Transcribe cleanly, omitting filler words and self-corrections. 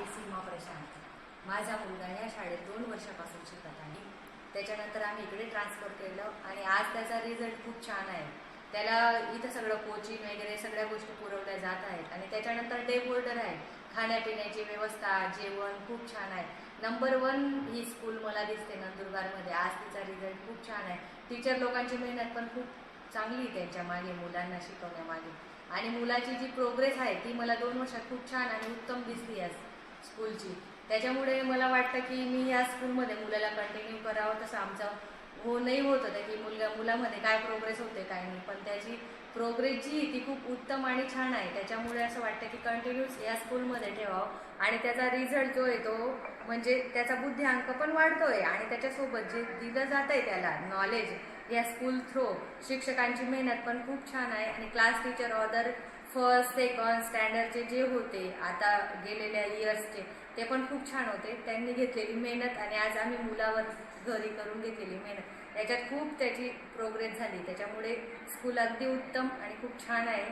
मी सीमा प्रशांत. माझा मुलगा या शाळेत 2 वर्षापासून शिकत आहे. त्याच्यानंतर आम्ही इकडे ट्रान्सफर केलं आणि आज त्याचा रिझल्ट खूप छान आहे. त्याला इथं सगळं कोचिंग वगैरे सगळ्या गोष्टी पुरवल्या जात आहेत आणि त्याच्यानंतर डे बोर्डर आहे. खाण्यापिण्याची व्यवस्था, जेवण खूप छान आहे. नंबर 1 ही स्कूल मला दिसते नंदुरबारमध्ये. आज तिचा रिझल्ट खूप छान आहे. टीचर लोकांची मेहनत पण खूप चांगली त्यांच्या मागे, मुलांना शिकवण्यामागे. आणि मुलाची जी प्रोग्रेस आहे ती मला 2 वर्षात खूप छान आणि उत्तम दिसली या स्कूलची. त्याच्यामुळे मला वाटतं की मी या स्कूलमध्ये मुलाला कंटिन्यू करावं. तसं आमचं नाही होत होतं की मुलामध्ये काय प्रोग्रेस होते काय नाही, पण त्याची प्रोग्रेस जी ती खूप उत्तम आणि छान आहे. त्याच्यामुळे असं वाटतं की कंटिन्यूस या स्कूलमध्ये ठेवावं आणि त्याचा रिझल्ट जो आहे तो म्हणजे त्याचा बुद्धिअंक पण वाढतोय आणि त्याच्यासोबत जे दिलं जात आहे त्याला नॉलेज या स्कूल थ्रू, शिक्षकांची मेहनत पण खूप छान आहे आणि class teacher other first second स्टँडर्डचे जे होते आता गेलेल्या इयर्सचे ते पण खूप छान होते. त्यांनी घेतलेली मेहनत आणि आज आम्ही मुलावर घरी करून घेतलेली मेहनत याच्यात खूप त्याची प्रोग्रेस झाली. त्याच्यामुळे स्कूल अगदी उत्तम आणि खूप छान आहे.